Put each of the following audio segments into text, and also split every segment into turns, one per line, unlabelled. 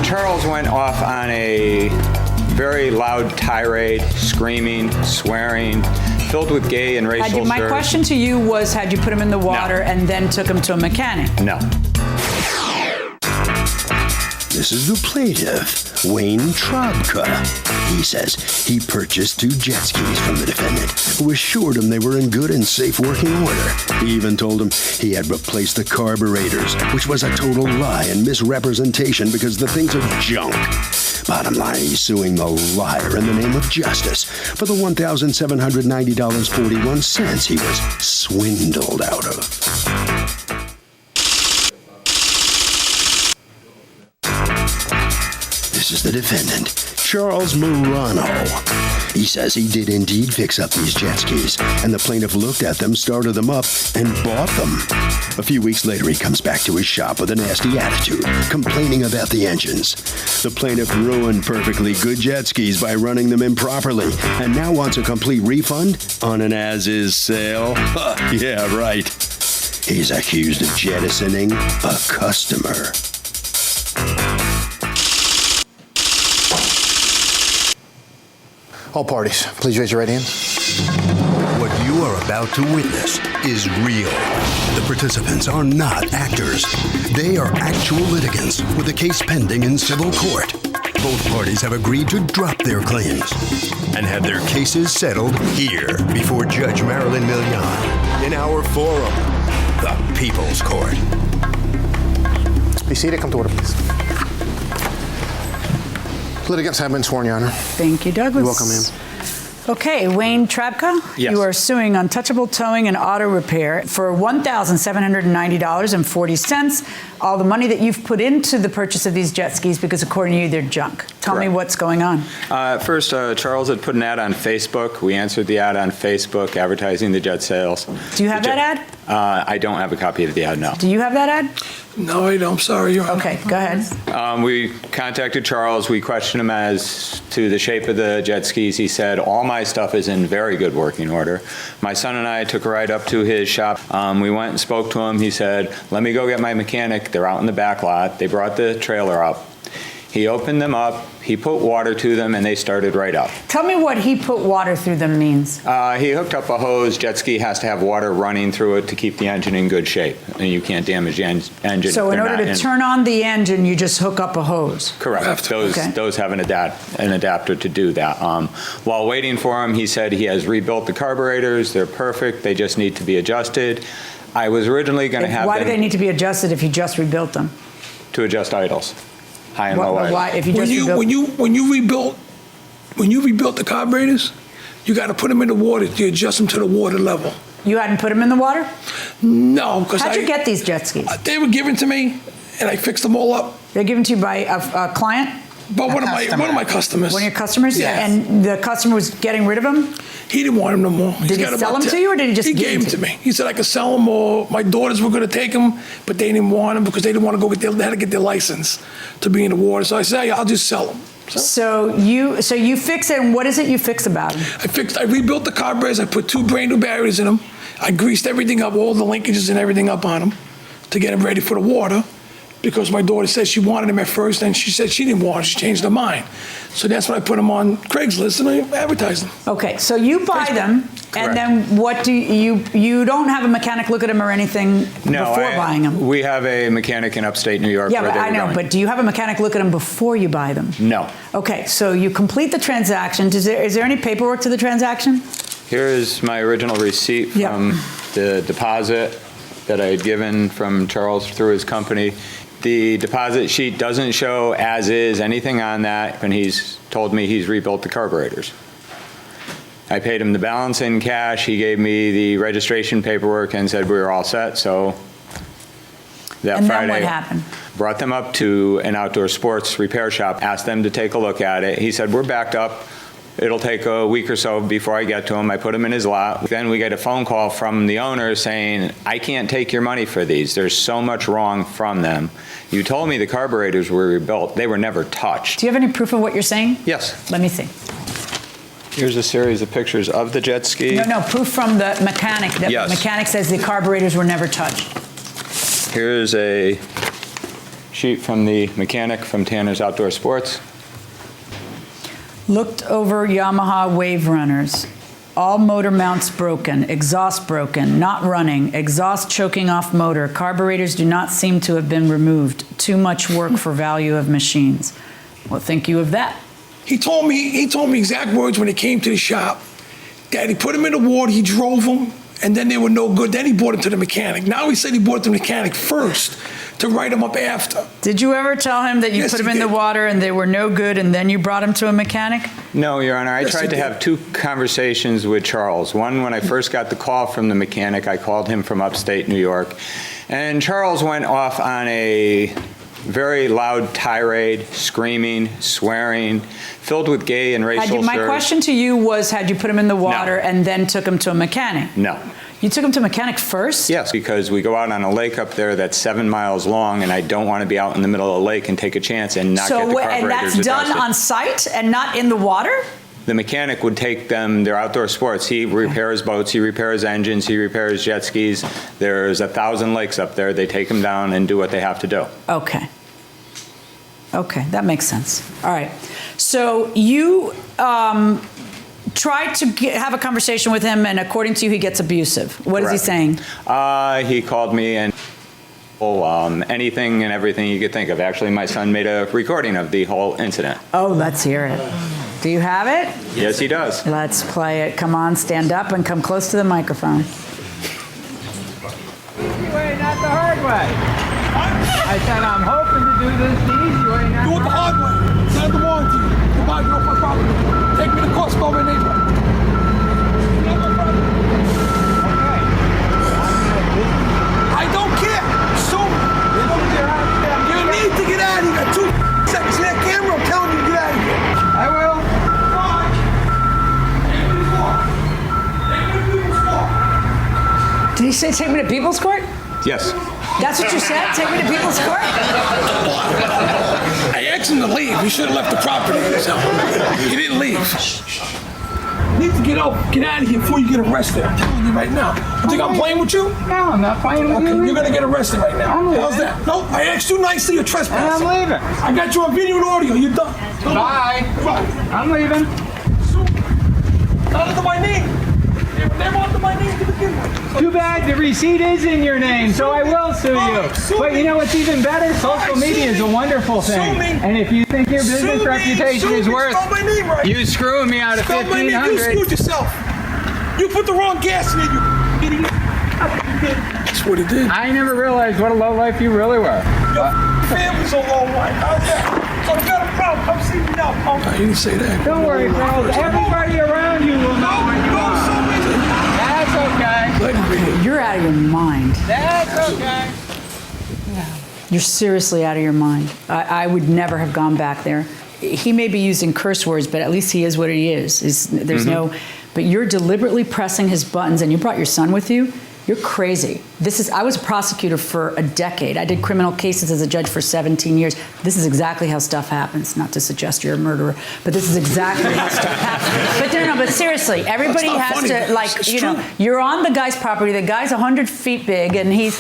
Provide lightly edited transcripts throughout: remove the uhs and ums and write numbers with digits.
Charles went off on a very loud tirade, screaming, swearing, filled with gay and racial slurs.
My question to you was, had you put him in the water and then took him to a mechanic?
No.
This is the plaintiff, Wayne Trabka. He says he purchased 2 jet skis from the defendant, who assured him they were in good and safe working order. He even told him he had replaced the carburetors, which was a total lie and misrepresentation because the things are junk. Bottom line, he's suing the liar in the name of justice for the $1,790.41 he was swindled out of. This is the defendant, Charles Morano. He says he did indeed fix up these jet skis, and the plaintiff looked at them, started them up, and bought them. A few weeks later, he comes back to his shop with a nasty attitude, complaining about the engines. The plaintiff ruined perfectly good jet skis by running them improperly, and now wants a complete refund on an as-is sale. Yeah, right. He's accused of jettisoning a customer.
All parties, please raise your right hand.
What you are about to witness is real. The participants are not actors. They are actual litigants with a case pending in civil court. Both parties have agreed to drop their claims and have their cases settled here before Judge Marilyn Millian in our forum, the People's Court.
Be seated, come to order, please. Litigants have been sworn, Your Honor.
Thank you, Douglas.
You're welcome, ma'am.
Okay, Wayne Trabka,
Yes.
You are suing Untouchable Towing and Auto Repair for $1,790.40. All the money that you've put into the purchase of these jet skis, because according to you, they're junk. Tell me what's going on.
First, Charles had put an ad on Facebook. We answered the ad on Facebook, advertising the jet sales.
Do you have that ad?
I don't have a copy of the ad, no.
Do you have that ad?
No, I don't. I'm sorry, Your Honor.
Okay, go ahead.
We contacted Charles. We questioned him as to the shape of the jet skis. He said, all my stuff is in very good working order. My son and I took a ride up to his shop. We went and spoke to him. He said, let me go get my mechanic. They're out in the back lot. They brought the trailer up. He opened them up. He put water to them, and they started right up.
Tell me what he put water through them means.
He hooked up a hose. Jet ski has to have water running through it to keep the engine in good shape, and you can't damage the engine.
So in order to turn on the engine, you just hook up a hose?
Correct. Those have an adapter to do that. While waiting for him, he said he has rebuilt the carburetors. They're perfect. They just need to be adjusted. I was originally going to have
Why do they need to be adjusted if you just rebuilt them?
To adjust idles. High and low idle.
Why? If you just
When you rebuilt the carburetors, you got to put them in the water. You adjust them to the water level.
You hadn't put them in the water?
No, because
How'd you get these jet skis?
They were given to me, and I fixed them all up.
They're given to you by a client?
But one of my customers.
One of your customers?
Yeah.
And the customer was getting rid of them?
He didn't want them no more.
Did he sell them to you, or did he just give them to you?
He gave them to me. He said I could sell them, or my daughters were going to take them, but they didn't want them because they didn't want to go they had to get their license to be in the water. So I said, I'll just sell them.
So you fix it, and what is it you fix about them?
I rebuilt the carburetors. I put 2 brand new batteries in them. I greased everything up, all the linkages and everything up on them to get them ready for the water. Because my daughter said she wanted them at first, and she said she didn't want them. She changed her mind. So that's when I put them on Craigslist and I advertised them.
Okay, so you buy them,
Correct.
and then what do you don't have a mechanic look at them or anything before buying them?
We have a mechanic in upstate New York.
Yeah,
where
but I know, but do you have a mechanic look at them before you buy them?
No.
Okay, so you complete the transaction. Is there any paperwork to the transaction?
Here is my original receipt from the deposit that I had given from Charles through his company. The deposit sheet doesn't show as is anything on that, and he's told me he's rebuilt the carburetors. I paid him the balance in cash. He gave me the registration paperwork and said we were all set. So that
and
Friday,
then what happened?
Brought them up to an outdoor sports repair shop, asked them to take a look at it. He said, we're backed up. It'll take a week or so before I get to him. I put him in his lot. Then we get a phone call from the owner saying, I can't take your money for these. There's so much wrong from them. You told me the carburetors were rebuilt. They were never touched.
Do you have any proof of what you're saying?
Yes.
Let me see.
Here's a series of pictures of the jet ski.
No, proof from the mechanic. The mechanic says the carburetors were never touched.
Here's a sheet from the mechanic from Tanner's Outdoor Sports.
Looked over Yamaha Wave Runners. All motor mounts broken, exhaust broken, not running, exhaust choking off motor, carburetors do not seem to have been removed. Too much work for value of machines. What think you of that?
He told me exact words when he came to the shop that he put them in the water, he drove them, and then they were no good. Then he brought them to the mechanic. Now he said he brought the mechanic first to write them up after.
Did you ever tell him that you
Yes,
put them
he
in the
did.
water and they were no good and then you brought him to a mechanic?
No, Your Honor, I
Yes,
tried
he
to
did.
have two conversations with Charles. One, when I first got the call from the mechanic, I called him from upstate New York, and Charles went off on a very loud tirade, screaming, swearing, filled with gay and racial
My
slurs.
question to you was, had you put him in the water and then took him to a mechanic?
No.
You took him to a mechanic first?
Yes, because we go out on a lake up there that's 7 miles long, and I don't want to be out in the middle of the lake and take a chance and not get the
So,
carburetors
and that's done
adjusted.
on site and not in the water?
The mechanic would take them, they're outdoor sports. He repairs boats, he repairs engines, he repairs jet skis. There's 1,000 lakes up there. They take them down and do what they have to do.
Okay. Okay, that makes sense. All right. So you tried to have a conversation with him, and according to you, he gets abusive. What is he saying?
He called me and anything and everything you could think of. Actually, my son made a recording of the whole incident.
Oh, let's hear it. Do you have it?
Yes, he does.
Let's play it. Come on, stand up and come close to the microphone.
Easy way, not the hard way. I said I'm hoping to do this the easy way, not
Do it the hard way. Send the warranty. Goodbye, get off my property. Take me to court, spell my name right. Get off my property.
Okay.
I don't care. Sue me. You need to get out of here. 2 seconds. See that camera? I'm telling you to get out of here.
I will.
Fine. Take me to court. Take me to people's court.
Did he say take me to people's court?
Yes.
That's what you said? Take me to people's court?
I asked him to leave. He should have left the property. So he didn't leave. You need to get out of here before you get arrested. I'm telling you right now. You think I'm playing with you?
No, I'm not playing with
Okay,
you.
you're gonna get arrested right now.
I'm leaving.
How's that? No, I asked you nicely. You're trespassing.
I'm leaving.
I got you on video and audio. You're done.
Bye.
Bye.
I'm leaving.
Not under my name. They were under my name to begin with.
Too bad the receipt is in your name, so I will sue you.
Sue
But
me.
you know what's even better? Social
Sue
media is a
me.
wonderful thing.
Sue me.
And if you think your business reputation is worth
Spell my name right.
you screwing me out of
Spell my name. You
$1,500.
screwed yourself. You put the wrong gas in it, you idiot. That's what he did.
I never realized what a low life you really were.
Your family's a low life. How's that? So if you got a problem, come see me now, punk. He didn't say that.
Don't worry, Charles. Everybody around you will know what you are. That's okay.
You're out of your mind.
That's okay.
You're seriously out of your mind. I would never have gone back there. He may be using curse words, but at least he is what he is. There's no, but you're deliberately pressing his buttons, and you brought your son with you. You're crazy. I was a prosecutor for a decade. I did criminal cases as a judge for 17 years. This is exactly how stuff happens. Not to suggest you're a murderer, but this is exactly how stuff happens. But but seriously, everybody
That's not
has
funny.
to, like,
It's
you know,
true.
you're on the guy's property. The guy's 100 feet big, and he's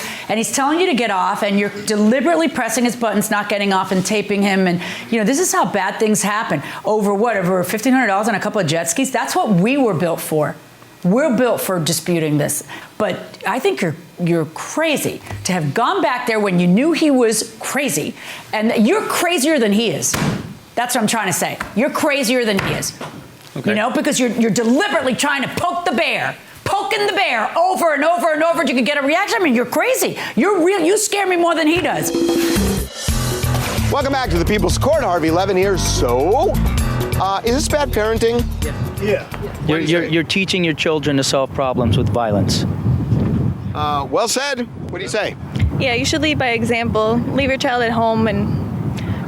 telling you to get off, and you're deliberately pressing his buttons, not getting off, and taping him. And you know, this is how bad things happen. Over $1,500 on a couple of jet skis. That's what we were built for. We're built for disputing this. But I think you're crazy to have gone back there when you knew he was crazy, and you're crazier than he is. That's what I'm trying to say. You're crazier than he is.
Okay.
You know, because you're deliberately trying to poke the bear. Poking the bear over and over and over, you can get a reaction. I mean, you're crazy. You're real. You scare me more than he does.
Welcome back to the People's Court. Harvey Levin here. So, is this bad parenting?
You're teaching your children to solve problems with violence.
Well said. What do you say?
Yeah, you should lead by example. Leave your child at home and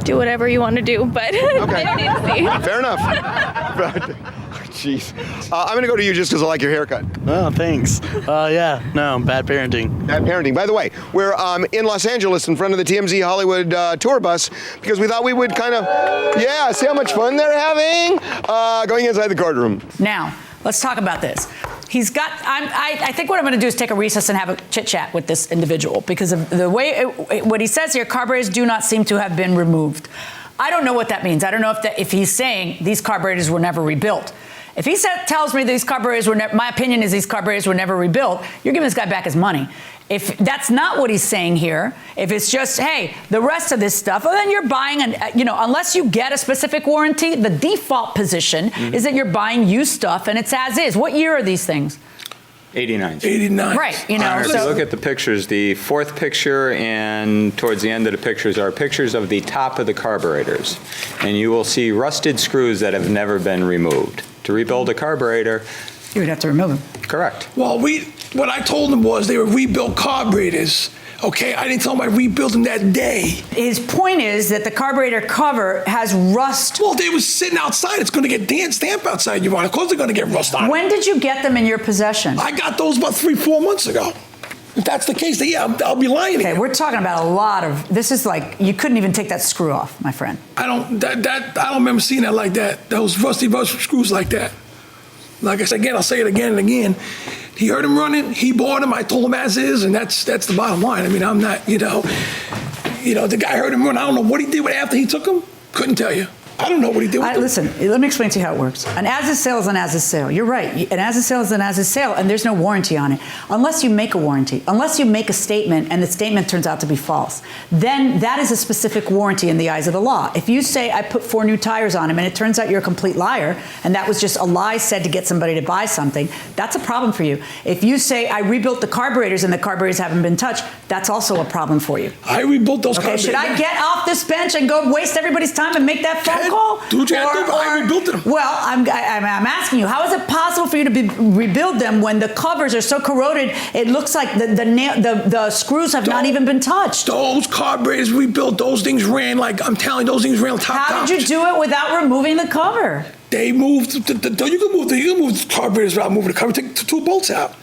do whatever you want to do, but I don't need to see.
Fair enough. Jeez. I'm going to go to you just because I like your haircut.
Oh, thanks. Yeah, no, bad parenting.
Bad parenting. By the way, we're in Los Angeles in front of the TMZ Hollywood tour bus because we thought we would kind of, see how much fun they're having going inside the courtroom.
Now, let's talk about this. I think what I'm going to do is take a recess and have a chit chat with this individual because of the way, what he says here, carburetors do not seem to have been removed. I don't know what that means. I don't know if he's saying these carburetors were never rebuilt. If he tells me these carburetors were never, my opinion is these carburetors were never rebuilt, you're giving this guy back his money. If that's not what he's saying here, if it's just, hey, the rest of this stuff, well, then you're buying, unless you get a specific warranty, the default position is that you're buying used stuff and it's as is. What year are these things?
89.
89.
Right,
If you look at the pictures, the fourth picture and towards the end of the pictures are pictures of the top of the carburetors. And you will see rusted screws that have never been removed. To rebuild a carburetor,
you would have to remove them.
Correct.
Well, what I told them was they were rebuilt carburetors. Okay, I didn't tell them I rebuilt them that day.
His point is that the carburetor cover has rust.
Well, they were sitting outside. It's going to get stamped outside, Your Honor. Of course they're going to get rust on it.
When did you get them in your possession?
I got those about 3-4 months ago. If that's the case, then yeah, I'll be lying to you.
Okay, we're talking about a lot of, this is like, you couldn't even take that screw off, my friend.
I don't remember seeing that like that. Those rusty screws like that. Like I said again, I'll say it again and again. He heard him running, he bought him, I told him as is, and that's the bottom line. I mean, I'm not, the guy heard him run. I don't know what he did after he took him. Couldn't tell you. I don't know what he did with them.
Listen, let me explain to you how it works. An as-is sale is an as-is sale. You're right. An as-is sale is an as-is sale, and there's no warranty on it. Unless you make a warranty, unless you make a statement and the statement turns out to be false, then that is a specific warranty in the eyes of the law. If you say, I put 4 new tires on him, and it turns out you're a complete liar, and that was just a lie said to get somebody to buy something, that's a problem for you. If you say, I rebuilt the carburetors and the carburetors haven't been touched, that's also a problem for you.
I rebuilt those carburetors.
Should I get off this bench and go waste everybody's time and make that phone call?
Do what you have to do. I rebuilt them.
Well, I'm asking you, how is it possible for you to rebuild them when the covers are so corroded, it looks like the screws have not even been touched?
Those carburetors rebuilt, those things ran like, I'm telling you, those things ran top.
How did you do it without removing the cover?
They moved, you can move the carburetors without moving the cover, take 2 bolts out.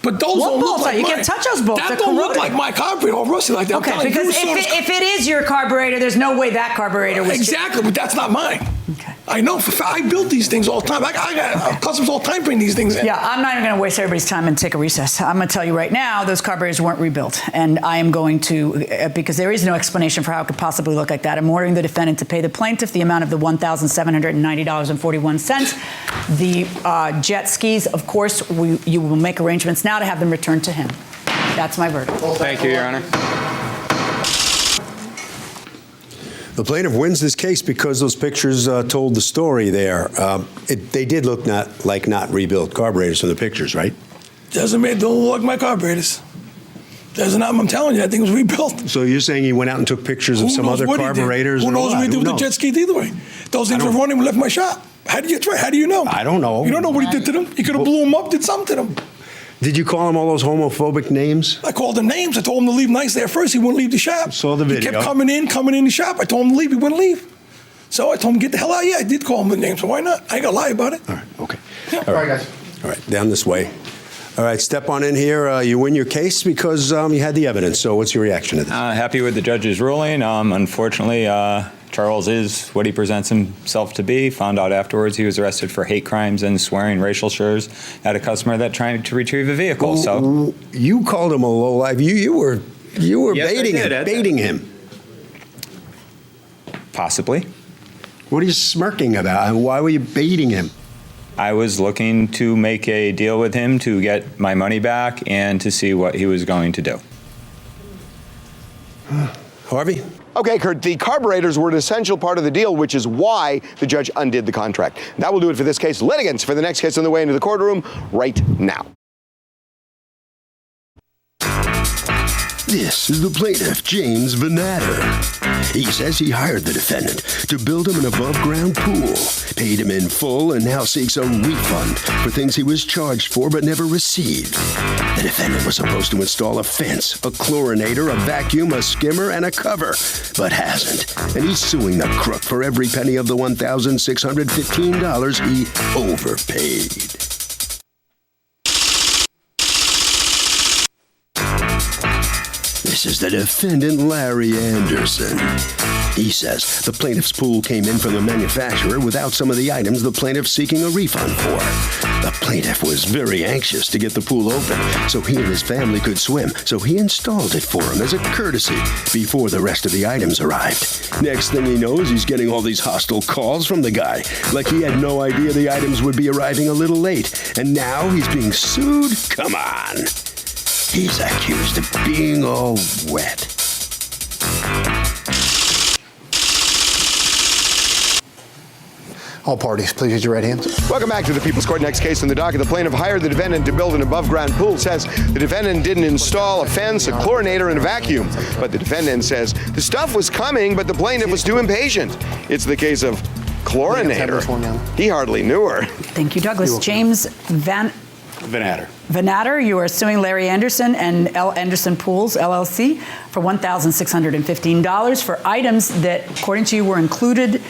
But those don't look like
you
mine.
can't touch those bolts.
That don't look like my carburetor, all rusty like that.
Okay, because if it is your carburetor, there's no way that carburetor was...
Exactly, but that's not mine.
Okay.
I know, I build these things all the time. I got customers all the time bring these things in.
Yeah, I'm not even going to waste everybody's time and take a recess. I'm going to tell you right now, those carburetors weren't rebuilt. And I am going to, because there is no explanation for how it could possibly look like that, I'm ordering the defendant to pay the plaintiff the amount of the $1,790.41. The jet skis, of course, you will make arrangements now to have them returned to him. That's my verdict.
Thank you, Your Honor.
The plaintiff wins this case because those pictures told the story there. They did look not rebuilt carburetors from the pictures, right?
Don't look like my carburetors. I'm telling you, that thing was rebuilt.
So you're saying he went out and took pictures of some other carburetors?
Who knows what he did with the jet ski either way? Those things were running and left my shop. How do you know?
I don't know.
You don't know what he did to them. He could have blew them up, did something to them.
Did you call him all those homophobic names?
I called him names. I told him to leave nice there first. He wouldn't leave the shop.
Saw the video.
He kept coming in the shop. I told him to leave. He wouldn't leave. So I told him, get the hell out. Yeah, I did call him with names, so why not? I ain't gonna lie about it.
All right, okay.
Yeah.
All right, guys. All right, down this way. All right, step on in here. You win your case because you had the evidence. So what's your reaction to this?
Happy with the judge's ruling. Unfortunately, Charles is what he presents himself to be. Found out afterwards he was arrested for hate crimes and swearing racial slurs at a customer that tried to retrieve a vehicle. So
you called him a lowlife. You were
Yes,
baiting him.
Possibly.
What are you smirking about? Why were you baiting him?
I was looking to make a deal with him to get my money back and to see what he was going to do.
Harvey?
Okay, Kurt, the carburetors were an essential part of the deal, which is why the judge undid the contract. That will do it for this case. Litigants for the next case on the way into the courtroom right now.
This is the plaintiff, James Vanatter. He says he hired the defendant to build him an above-ground pool, paid him in full, and now seeks a refund for things he was charged for but never received. The defendant was supposed to install a fence, a chlorinator, a vacuum, a skimmer, and a cover, but hasn't. And he's suing the crook for every penny of the $1,615 he overpaid. This is the defendant, Larry Anderson. He says the plaintiff's pool came in from the manufacturer without some of the items the plaintiff's seeking a refund for. The plaintiff was very anxious to get the pool open so he and his family could swim, so he installed it for him as a courtesy before the rest of the items arrived. Next thing he knows, he's getting all these hostile calls from the guy, like he had no idea the items would be arriving a little late, and now he's being sued? Come on. He's accused of being all wet.
All parties, please use your right hands.
Welcome back to the People's Court. Next case in the docket. The plaintiff hired the defendant to build an above-ground pool. Says the defendant didn't install a fence, a chlorinator, and a vacuum. But the defendant says the stuff was coming, but the plaintiff was too impatient. It's the case of chlorinator. He hardly knew her.
Thank you, Douglas. James Vanatter, you are suing Larry Anderson and L. Anderson Pools, LLC, for $1,615 for items that, according to you, were included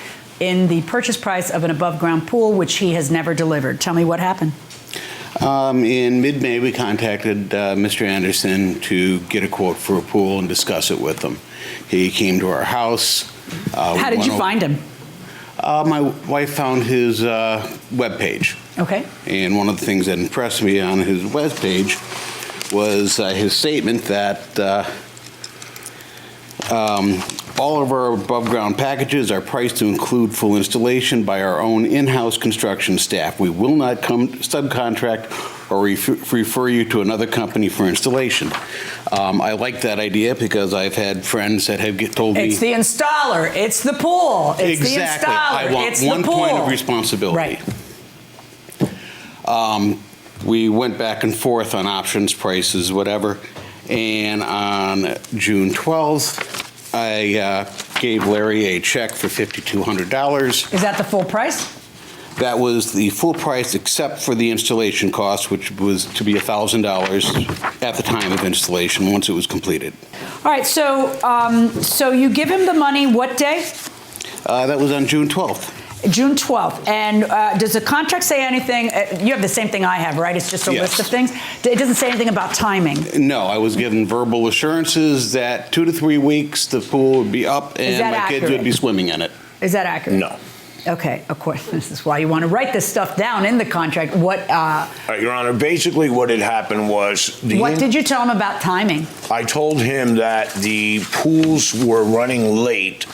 in the purchase price of an above-ground pool, which he has never delivered. Tell me what happened.
In mid-May, we contacted Mr. Anderson to get a quote for a pool and discuss it with him. He came to our house.
How did you find him?
My wife found his webpage.
Okay.
And one of the things that impressed me on his webpage was his statement that all of our above-ground packages are priced to include full installation by our own in-house construction staff. We will not subcontract or refer you to another company for installation. I like that idea because I've had friends that have told me...
It's the installer. It's the pool. It's
exactly.
the installer.
I want
it's
one
the pool.
point of responsibility.
Right.
We went back and forth on options, prices, whatever. And on June 12th, I gave Larry a check for $5,200.
Is that the full price?
That was the full price except for the installation cost, which was to be $1,000 at the time of installation once it was completed.
All right, so you give him the money what day?
That was on June 12th.
June 12th. And does the contract say anything? You have the same thing I have, right? It's just a list of things? It doesn't say anything about timing?
No, I was given verbal assurances that 2 to 3 weeks the pool would be up and my kids would be swimming in it.
Is that accurate?
No.
Okay, of course, this is why you want to write this stuff down in the contract. What,
Your Honor, basically what had happened was...
What did you tell him about timing?
I told him that the pools were running late.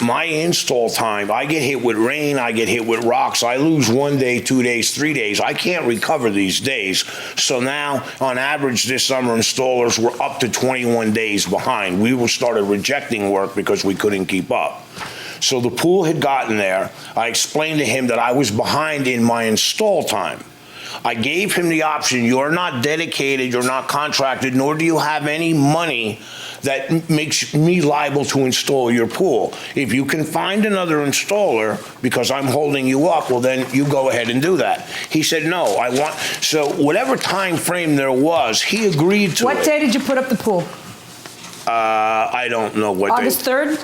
My install time, I get hit with rain, I get hit with rocks, I lose 1 day, 2 days, 3 days. I can't recover these days. So now, on average, this summer, installers were up to 21 days behind. We started rejecting work because we couldn't keep up. So the pool had gotten there. I explained to him that I was behind in my install time. I gave him the option, you're not dedicated, you're not contracted, nor do you have any money that makes me liable to install your pool. If you can find another installer because I'm holding you up, well then you go ahead and do that. He said, no, so whatever time frame there was, he agreed to it.
What day did you put up the pool?
I don't know what
August 3rd?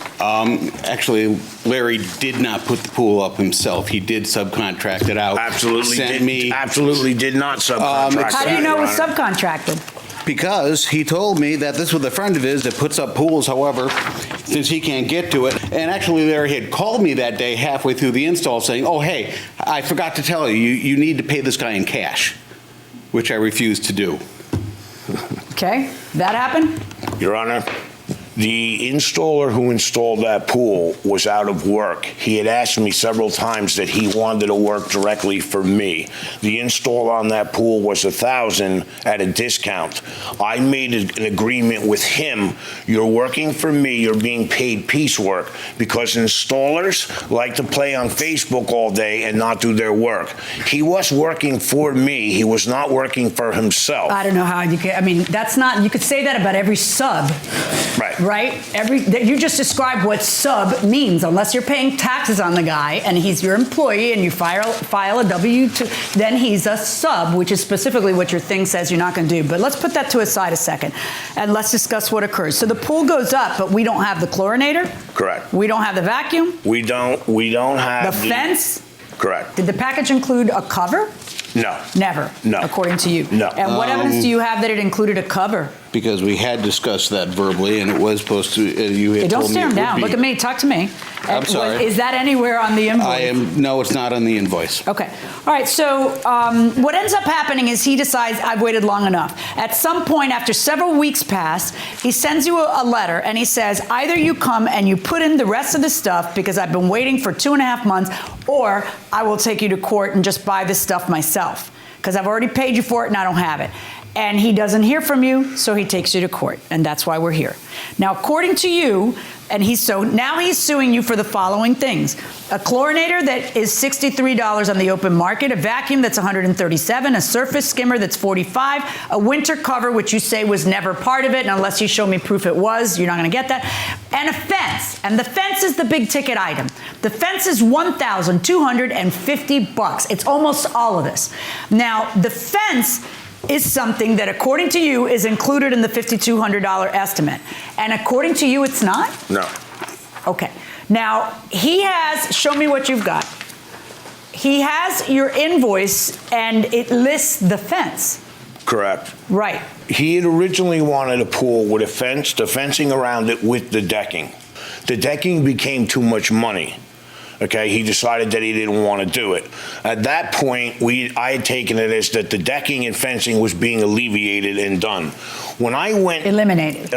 Actually, Larry did not put the pool up himself. He did subcontract it out.
Absolutely did not subcontract it.
How do you know it was subcontracted?
Because he told me that this was a friend of his that puts up pools, however, since he can't get to it. And actually, Larry had called me that day halfway through the install saying, oh, hey, I forgot to tell you, you need to pay this guy in cash, which I refused to do.
Okay, that happened?
Your Honor, the installer who installed that pool was out of work. He had asked me several times that he wanted to work directly for me. The install on that pool was $1,000 at a discount. I made an agreement with him. You're working for me, you're being paid piecework, because installers like to play on Facebook all day and not do their work. He was working for me, he was not working for himself.
I don't know how you can, I mean, that's not, you could say that about every sub. Right? You just described what sub means. Unless you're paying taxes on the guy and he's your employee and you file a W-2, then he's a sub, which is specifically what your thing says you're not going to do. But let's put that to a side a second and let's discuss what occurs. So the pool goes up, but we don't have the chlorinator?
Correct.
We don't have the vacuum?
We don't have
the fence?
Correct.
Did the package include a cover?
No.
Never?
No.
According to you?
No.
And what evidence do you have that it included a cover?
because we had discussed that verbally, and it was supposed to, you had
Don't
told me
stare
it
him
would
down.
be.
Look at me. Talk to me.
I'm sorry.
Is that anywhere on the invoice?
No, it's not on the invoice.
Okay. All right. So what ends up happening is he decides, I've waited long enough. At some point, after several weeks pass, he sends you a letter and he says, either you come and you put in the rest of the stuff because I've been waiting for 2.5 months, or I will take you to court and just buy this stuff myself because I've already paid you for it and I don't have it. And he doesn't hear from you, so he takes you to court, and that's why we're here. Now, according to you, now he's suing you for the following things: a chlorinator that is $63 on the open market, a vacuum that's $137, a surface skimmer that's $45, a winter cover, which you say was never part of it, and unless you show me proof it was, you're not going to get that, and a fence. And the fence is the big ticket item. The fence is $1,250. It's almost all of this. Now, the fence is something that, according to you, is included in the $5,200 estimate. And according to you, it's not?
No.
Okay. Now, he has, show me what you've got. He has your invoice, and it lists the fence.
Correct.
Right.
He had originally wanted a pool with a fence, the fencing around it with the decking. The decking became too much money. Okay, he decided that he didn't want to do it. At that point, I had taken it as that the decking and fencing was being alleviated and done. When I went... Eliminated.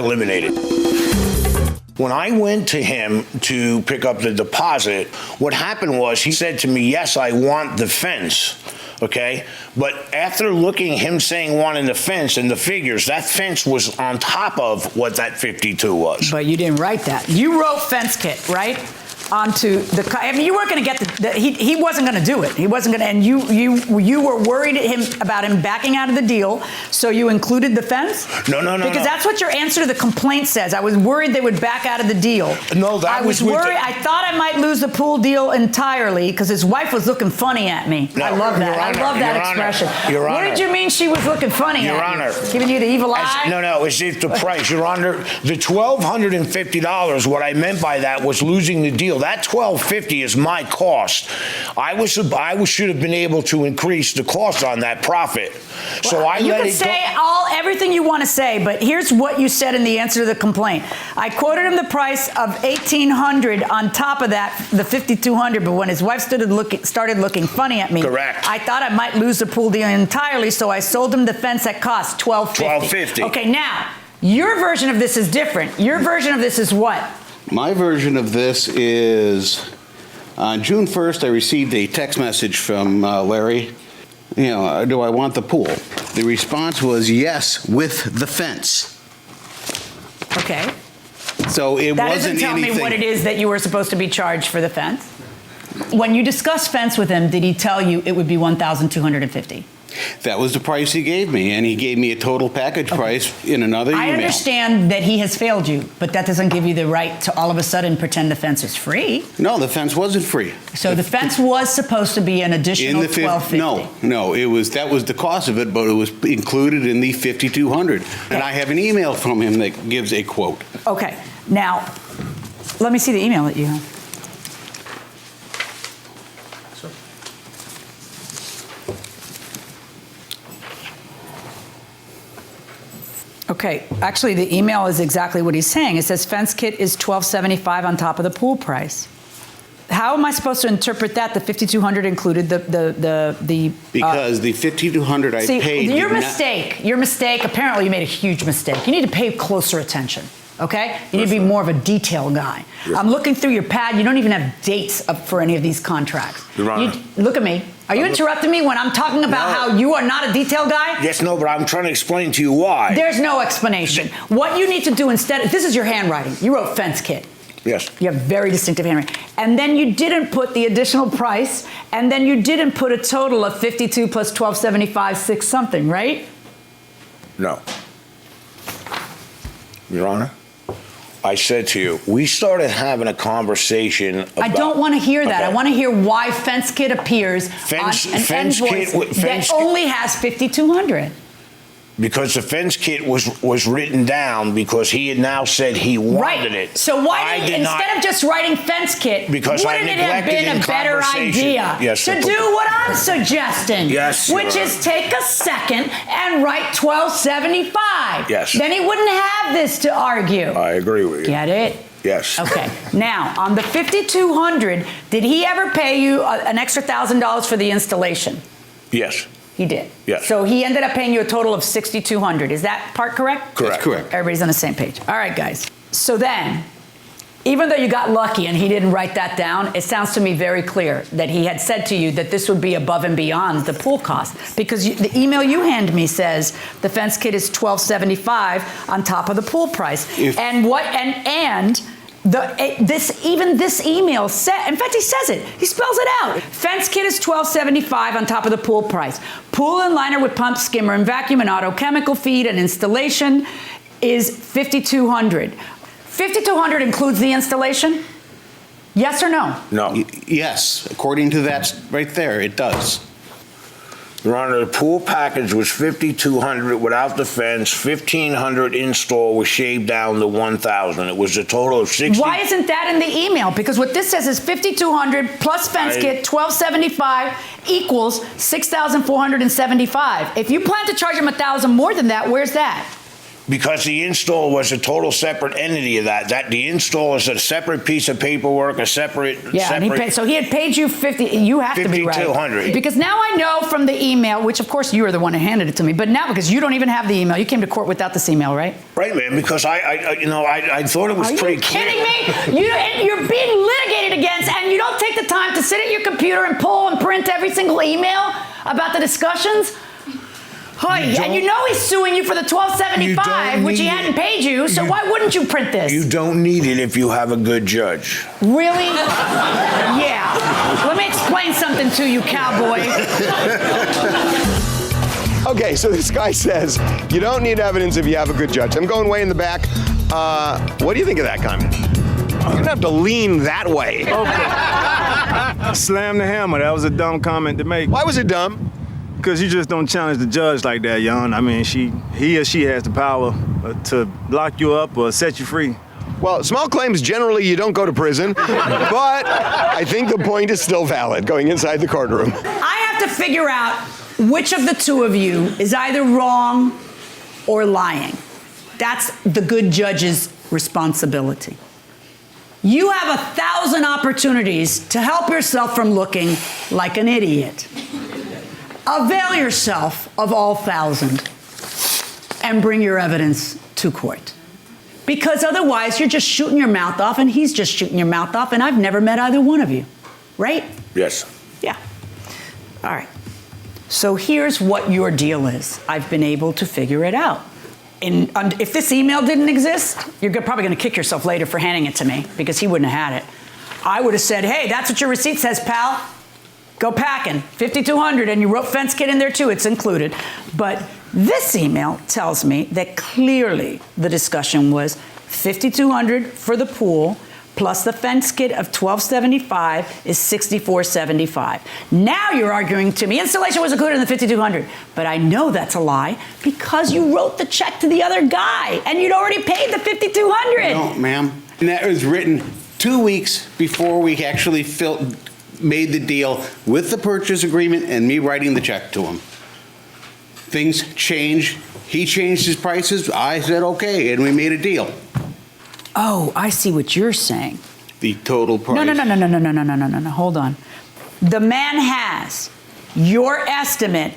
When I went to him to pick up the deposit, what happened was he said to me, yes, I want the fence. Okay, but after him saying wanting the fence and the figures, that fence was on top of what that 52 was.
But you didn't write that. You wrote fence kit, right? Onto the, I mean, you weren't going to get he wasn't going to do it. He wasn't going to, and you were worried about him backing out of the deal, so you included the fence?
No.
Because that's what your answer to the complaint says. I was worried they would back out of the deal.
No, that
I was worried. I thought I might lose the pool deal entirely because his wife was looking funny at me.
No,
I love that.
Your Honor,
I love that
Your
expression.
Honor, Your
What
Honor.
did you mean she was looking funny
Your
at
Honor.
you? Giving you the evil eye?
No, it's the price, Your Honor. The $1,250, what I meant by that was losing the deal. That $1,250 is my cost. I should have been able to increase the cost on that profit. So I
you
let
can
it
say
go.
everything you want to say, but here's what you said in the answer to the complaint. I quoted him the price of $1,800 on top of that, the $5,200. But when his wife started looking funny at me,
correct,
I thought I might lose the pool deal entirely, so I sold him the fence at cost, $1,250. Okay, now your version of this is different. Your version of this is what?
My version of this is, on June 1st, I received a text message from Larry. Do I want the pool? The response was yes, with the fence.
Okay.
So it
that
wasn't
doesn't tell
anything.
me what it is that you were supposed to be charged for the fence. When you discussed fence with him, did he tell you it would be $1,250?
That was the price he gave me, and he gave me a total package price in another email.
I understand that he has failed you, but that doesn't give you the right to all of a sudden pretend the fence is free.
No, the fence wasn't free.
So the fence was supposed to be an additional $1,250.
No, that was the cost of it, but it was included in the $5,200. And I have an email from him that gives a quote.
Okay, now let me see the email that you have. Okay, actually the email is exactly what he's saying. It says fence kit is $1,275 on top of the pool price. How am I supposed to interpret that? The $5,200 included the
because the $5,200 I paid.
Your mistake. Apparently, you made a huge mistake. You need to pay closer attention. Okay? You need to be more of a detail guy. I'm looking through your pad. You don't even have dates up for any of these contracts.
Your Honor.
Look at me. Are you interrupting me when I'm talking about how you are not a detail guy?
Yes, no, but I'm trying to explain to you why.
There's no explanation. What you need to do instead, this is your handwriting. You wrote fence kit.
Yes.
You have very distinctive handwriting. And then you didn't put the additional price, and then you didn't put a total of 52 plus 1275, 6 something, right?
No. Your Honor, I said to you, we started having a conversation about...
I don't want to hear that.
Okay.
I want to hear why fence kit appears on an invoice that only has $5,200.
Because the fence kit was written down because he had now said he wanted it.
So why did, instead of just writing fence kit,
because
wouldn't it have been a better idea to do what I'm suggesting?
Yes.
Which is take a second and write 1275.
Yes.
Then he wouldn't have this to argue.
I agree with you.
Get it?
Yes.
Okay. Now, on the $5,200, did he ever pay you an extra $1,000 for the installation?
Yes.
He did.
Yes.
So he ended up paying you a total of $6,200. Is that part correct?
Correct.
That's correct.
Everybody's on the same page. All right, guys. So then, even though you got lucky and he didn't write that down, it sounds to me very clear that he had said to you that this would be above and beyond the pool cost. Because the email you hand me says the fence kit is $1,275 on top of the pool price. This email said, in fact, he says it. He spells it out. Fence kit is $1,275 on top of the pool price. Pool and liner with pump, skimmer, and vacuum, and auto chemical feed and installation is $5,200. $5,200 includes the installation? Yes or no?
No.
Yes, according to that right there, it does.
Your Honor, the pool package was $5,200 without the fence, $1,500 install was shaved down to $1,000. It was a total of $60.
Why isn't that in the email? Because what this says is $5,200 plus fence kit, $1,275 equals $6,475. If you plan to charge him $1,000 more than that, where's that?
Because the install was a total separate entity of that. The install is a separate piece of paperwork, a separate.
Yeah, and so he had paid you $50. You have to be right.
$5,200.
Because now I know from the email, which of course you are the one who handed it to me, but now because you don't even have the email, you came to court without this email, right?
Right, man. Because I thought it was pretty clear.
Are you kidding me? You're being litigated against, and you don't take the time to sit at your computer and pull and print every single email about the discussions. And you know he's suing you for the $1,275, which he hadn't paid you, so why wouldn't you print this?
You don't need it if you have a good judge.
Really? Yeah. Let me explain something to you, cowboy.
Okay, so this guy says you don't need evidence if you have a good judge. I'm going way in the back. What do you think of that comment? You don't have to lean that way.
Okay. Slam the hammer. That was a dumb comment to make.
Why was it dumb?
Because you just don't challenge the judge like that, Jan. I mean, he or she has the power to lock you up or set you free.
Well, small claims, generally you don't go to prison, but I think the point is still valid going inside the courtroom.
I have to figure out which of the two of you is either wrong or lying. That's the good judge's responsibility. You have 1,000 opportunities to help yourself from looking like an idiot. Avail yourself of all 1,000 and bring your evidence to court. Because otherwise, you're just shooting your mouth off, and he's just shooting your mouth off, and I've never met either one of you. Right?
Yes.
Yeah. All right. So here's what your deal is. I've been able to figure it out. If this email didn't exist, you're probably going to kick yourself later for handing it to me, because he wouldn't have had it. I would have said, hey, that's what your receipt says, pal. Go packing, $5,200, and you wrote fence kit in there too, it's included. But this email tells me that clearly the discussion was $5,200 for the pool, plus the fence kit of $1,275 is $6,475. Now you're arguing to me, installation was included in the $5,200, but I know that's a lie because you wrote the check to the other guy, and you'd already paid the $5,200.
No, ma'am. And that was written 2 weeks before we actually made the deal with the purchase agreement and me writing the check to him. Things changed. He changed his prices. I said, okay, and we made a deal.
Oh, I see what you're saying.
The total price.
No. Hold on. The man has your estimate,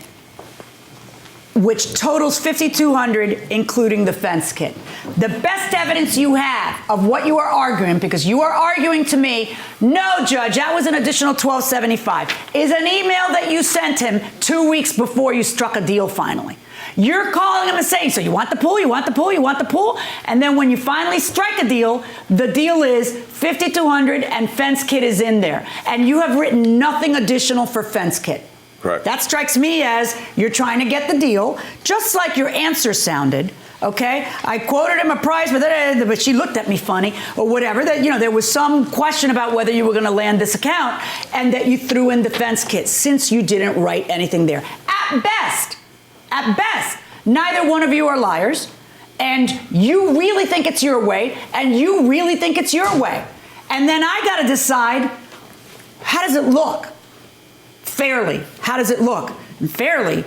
which totals $5,200, including the fence kit. The best evidence you have of what you are arguing, because you are arguing to me, no, Judge, that was an additional $1,275, is an email that you sent him 2 weeks before you struck a deal finally. You're calling him and saying, so you want the pool, you want the pool, you want the pool? And then when you finally strike a deal, the deal is $5,200 and fence kit is in there. And you have written nothing additional for fence kit.
Correct.
That strikes me as you're trying to get the deal, just like your answer sounded. Okay, I quoted him a price, but she looked at me funny or whatever. That there was some question about whether you were going to land this account, and that you threw in the fence kit since you didn't write anything there. At best, Neither one of you are liars, and you really think it's your way, and you really think it's your way. And then I got to decide, how does it look? Fairly, how does it look? And fairly,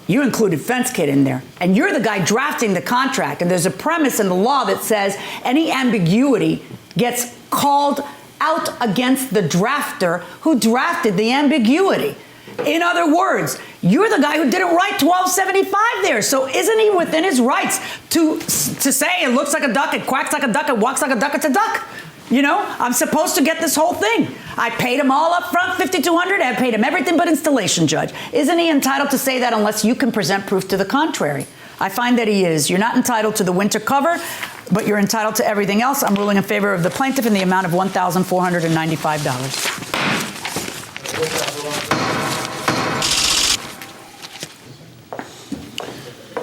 you included Fence Kid in there, and you're the guy drafting the contract, and there's a premise in the law that says any ambiguity gets called out against the drafter who drafted the ambiguity. In other words, you're the guy who didn't write 1275 there, so isn't he within his rights to say it looks like a duck, it quacks like a duck, it walks like a duck, it's a duck? You know, I'm supposed to get this whole thing. I paid him all up front, $5,200. I paid him everything but installation, Judge. Isn't he entitled to say that unless you can present proof to the contrary? I find that he is. You're not entitled to the winter cover, but you're entitled to everything else. I'm ruling in favor of the plaintiff in the amount of $1,495.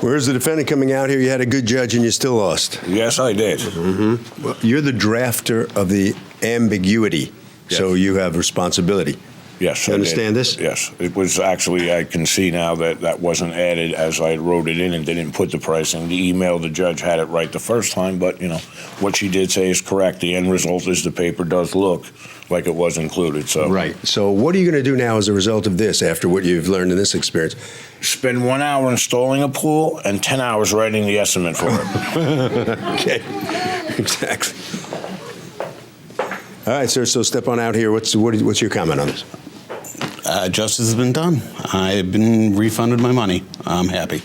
Where's the defendant coming out here? You had a good judge and you still lost.
Yes, I did.
Mm-hmm. Well, you're the drafter of the ambiguity, so you have responsibility.
Yes.
You understand this?
Yes. It was actually, I can see now that that wasn't added as I wrote it in and didn't put the pricing. The email, the judge had it right the first time, but, you know, what she did say is correct. The end result is the paper does look like it was included. So
right. So what are you going to do now as a result of this after what you've learned in this experience?
Spend 1 hour installing a pool and 10 hours writing the estimate for it.
Okay. Exactly. All right, sir. So step on out here. What's your comment on this?
Justice has been done. I've been refunded my money. I'm happy.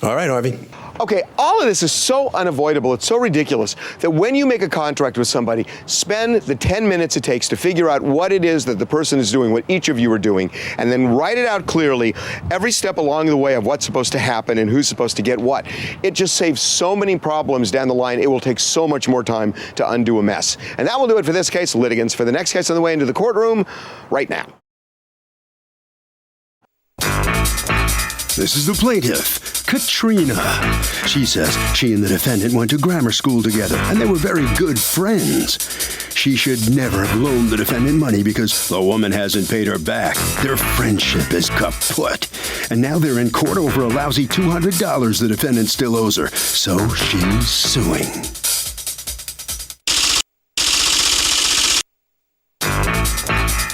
All right, Harvey.
Okay, all of this is so unavoidable, it's so ridiculous that when you make a contract with somebody, spend the 10 minutes it takes to figure out what it is that the person is doing, what each of you are doing, and then write it out clearly every step along the way of what's supposed to happen and who's supposed to get what. It just saves so many problems down the line. It will take so much more time to undo a mess. And that will do it for this case, litigants. For the next case on the way into the courtroom, right now.
This is the plaintiff, Katrina. She says she and the defendant went to grammar school together, and they were very good friends. She should never have loaned the defendant money because the woman hasn't paid her back. Their friendship is kaput. And now they're in court over a lousy $200 the defendant still owes her. So she's suing.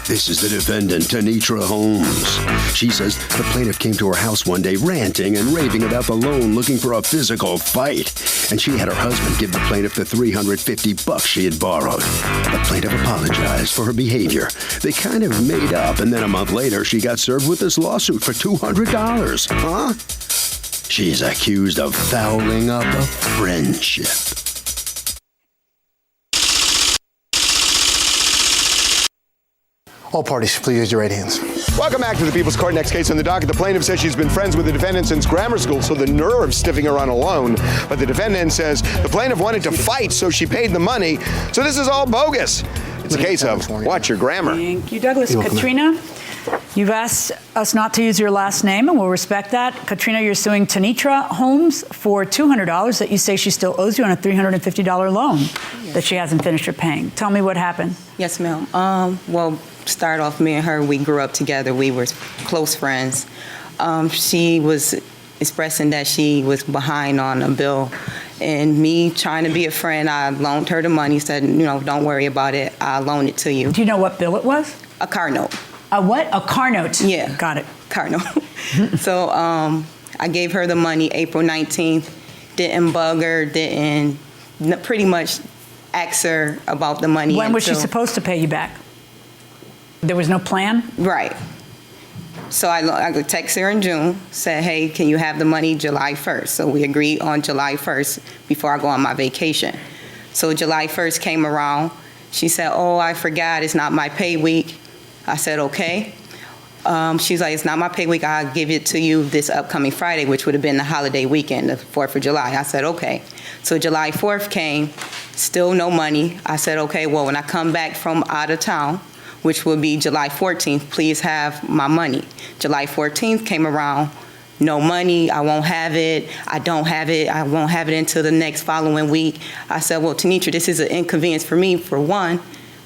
This is the defendant, Tanitra Holmes. She says the plaintiff came to her house one day ranting and raving about the loan, looking for a physical fight. And she had her husband give the plaintiff the $350 she had borrowed. The plaintiff apologized for her behavior. They kind of made up, and then a month later, she got served with this lawsuit for $200. Huh? She's accused of fouling up a friendship.
All parties, please use your right hands.
Welcome back to the People's Court. Next case on the docket. The plaintiff says she's been friends with the defendant since grammar school, so the nerve stiffing her on a loan. But the defendant says the plaintiff wanted to fight, so she paid the money. So this is all bogus. It's a case of watch your grammar.
Thank you, Douglas. Katrina, you've asked us not to use your last name, and we'll respect that. Katrina, you're suing Tanitra Holmes for $200 that you say she still owes you on a $350 loan that she hasn't finished her paying. Tell me what happened.
Yes, ma'am. Well, start off, me and her, we grew up together. We were close friends. She was expressing that she was behind on a bill. And me trying to be a friend, I loaned her the money, said, you know, don't worry about it. I'll loan it to you.
Do you know what bill it was?
A car note.
A what? A car note?
Yeah.
Got it.
Car note. So I gave her the money April 19th, didn't bug her, didn't pretty much ask her about the money.
When was she supposed to pay you back? There was no plan?
Right. So I could text her in June, said, hey, can you have the money July 1st? So we agreed on July 1st before I go on my vacation. So July 1st came around. She said, oh, I forgot, it's not my pay week. I said, okay. She's like, it's not my pay week, I'll give it to you this upcoming Friday, which would have been the holiday weekend, the 4th of July. I said, okay. So July 4th came, still no money. I said, okay, well, when I come back from out of town, which will be July 14th, please have my money. July 14th came around, no money, I won't have it, I don't have it, I won't have it until the next following week. I said, well, Tanitra, this is an inconvenience for me, for one.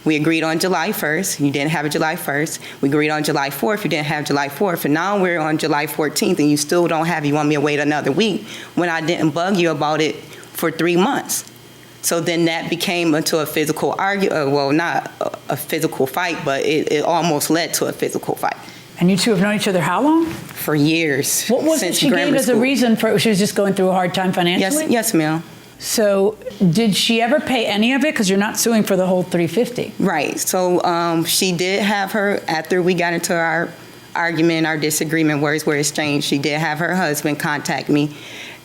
We agreed on July 1st. You didn't have a July 1st. We agreed on July 4th. You didn't have July 4th. And now we're on July 14th, and you still don't have. You want me to wait another week when I didn't bug you about it for 3 months. So then that became into a physical argument. Well, not a physical fight, but it almost led to a physical fight.
And you two have known each other how long?
For years.
What was it she gave as a reason for? She was just going through a hard time financially?
Yes, ma'am.
So did she ever pay any of it? Because you're not suing for the whole $350.
Right. So she did have her, after we got into our argument, our disagreement, words were exchanged, she did have her husband contact me.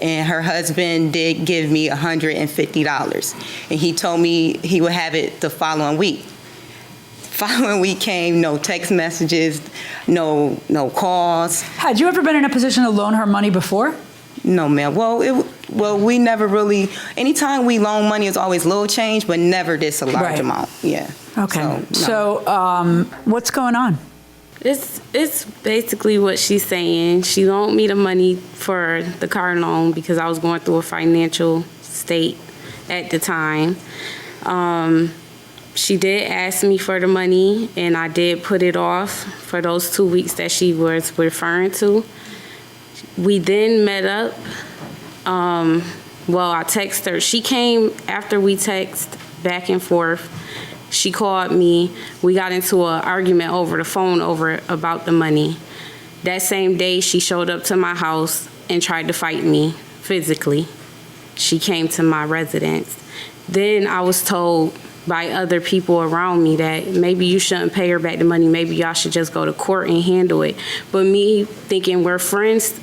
And her husband did give me $150. And he told me he would have it the following week. Following week came, no text messages, no calls.
Had you ever been in a position to loan her money before?
No, ma'am. Well, we never really, anytime we loan money, it's always little change, but never this a large amount. Yeah.
Okay. So what's going on?
It's basically what she's saying. She loaned me the money for the car loan because I was going through a financial state at the time. She did ask me for the money, and I did put it off for those 2 weeks that she was referring to. We then met up. I texted her. She came after we texted back and forth. She called me. We got into an argument over the phone about the money. That same day, she showed up to my house and tried to fight me physically. She came to my residence. Then I was told by other people around me that maybe you shouldn't pay her back the money. Maybe y'all should just go to court and handle it. But me thinking we're friends,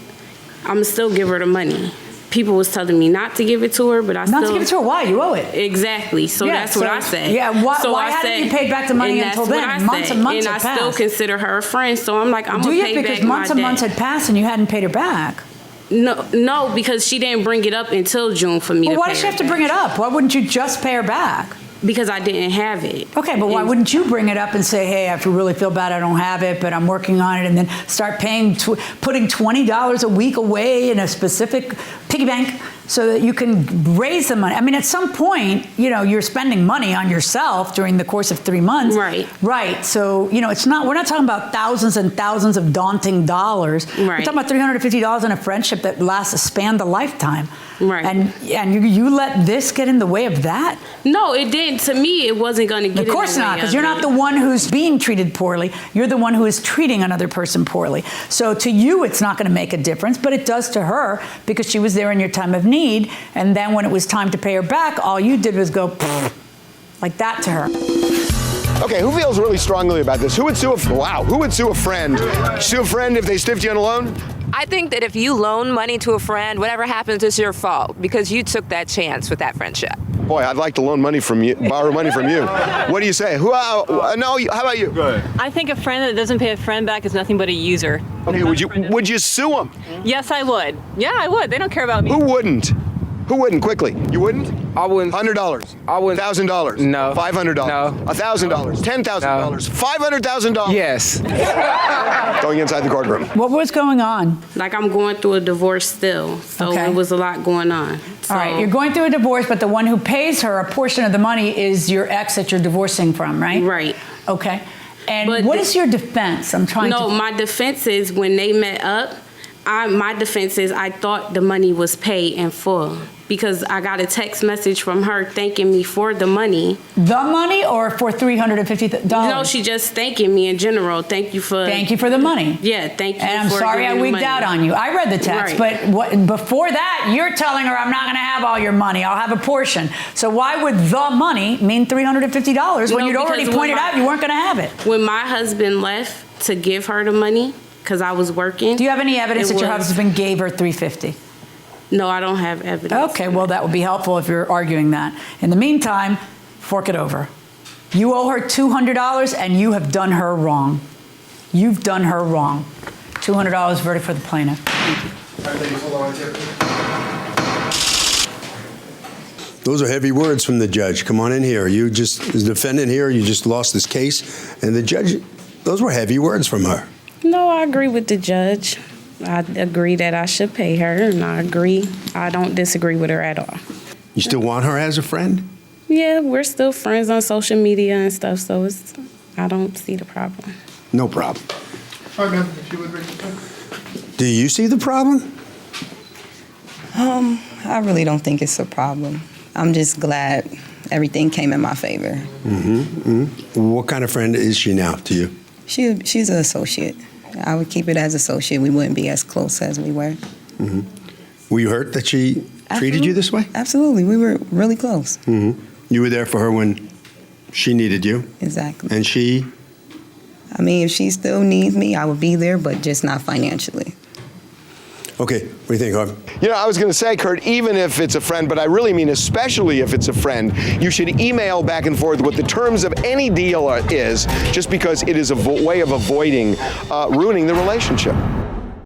I'm still give her the money. People was telling me not to give it to her, but I still...
Not to give it to her? Why? You owe it.
Exactly. So that's what I said.
Yeah, why hadn't you paid back the money until then? Months and months had passed.
And I still consider her a friend, so I'm like, I'm going to pay back my debt.
Because months and months had passed and you hadn't paid her back.
No, because she didn't bring it up until June for me to pay her.
Well, why did she have to bring it up? Why wouldn't you just pay her back?
Because I didn't have it.
Okay, but why wouldn't you bring it up and say, hey, I really feel bad I don't have it, but I'm working on it, and then start putting $20 a week away in a specific piggy bank so that you can raise the money? I mean, at some point, you're spending money on yourself during the course of 3 months.
Right.
Right. So, we're not talking about thousands and thousands of daunting dollars.
Right.
We're talking about $350 in a friendship that spanned a lifetime.
Right.
And you let this get in the way of that?
No, it didn't. To me, it wasn't going to get in the way.
Of course not, because you're not the one who's being treated poorly. You're the one who is treating another person poorly. So to you, it's not going to make a difference, but it does to her because she was there in your time of need. And then when it was time to pay her back, all you did was go like that to her.
Okay, who feels really strongly about this? Who would sue a friend? Sue a friend if they stiffed you on a loan?
I think that if you loan money to a friend, whatever happens is your fault because you took that chance with that friendship.
Boy, I'd like to borrow money from you. What do you say? How about you? Go ahead.
I think a friend that doesn't pay a friend back is nothing but a user.
Okay, would you sue them?
Yes, I would. Yeah, I would. They don't care about me.
Who wouldn't? Quickly. You wouldn't?
I wouldn't.
$100.
I wouldn't.
$1,000.
No.
$500.
No.
$1,000. $10,000. $500,000.
Yes.
Going inside the courtroom.
What was going on?
Like I'm going through a divorce still, so It was a lot going on. So.
All right, you're going through a divorce, but the one who pays her a portion of the money is your ex that you're divorcing from, right?
Right.
Okay. And what is your defense?
My defense is when they met up, my defense is I thought the money was paid in full because I got a text message from her thanking me for the money.
The money or for $350?
No, she just thanking me in general. Thank you for
the money.
Yeah, thank you.
And I'm sorry I wigged out on you. I read the text, but before that, you're telling her I'm not going to have all your money. I'll have a portion. So why would the money mean $350 when you'd already pointed out you weren't going to have it?
When my husband left to give her the money, because I was working.
Do you have any evidence that your husband gave her $350?
No, I don't have evidence.
Okay, well, that would be helpful if you're arguing that. In the meantime, fork it over. You owe her $200, and you have done her wrong. You've done her wrong. $200 verdict for the plaintiff.
Those are heavy words from the judge. Come on in here. You just, as a defendant here, you just lost this case, and the judge, those were heavy words from her.
No, I agree with the judge. I agree that I should pay her, and I don't disagree with her at all.
You still want her as a friend?
Yeah, we're still friends on social media and stuff, so I don't see the problem.
No problem.
All right, ma'am, if you would bring it up.
Do you see the problem?
I really don't think it's a problem. I'm just glad everything came in my favor.
What kind of friend is she now to you?
She's an associate. I would keep it as associate. We wouldn't be as close as we were.
Were you hurt that she treated you this way?
Absolutely. We were really close.
You were there for her when she needed you?
Exactly.
And she?
I mean, if she still needs me, I would be there, but just not financially.
Okay, what do you think, Harv?
You know, I was going to say, Kurt, even if it's a friend, but I really mean especially if it's a friend, you should email back and forth what the terms of any deal is, just because it is a way of avoiding ruining the relationship.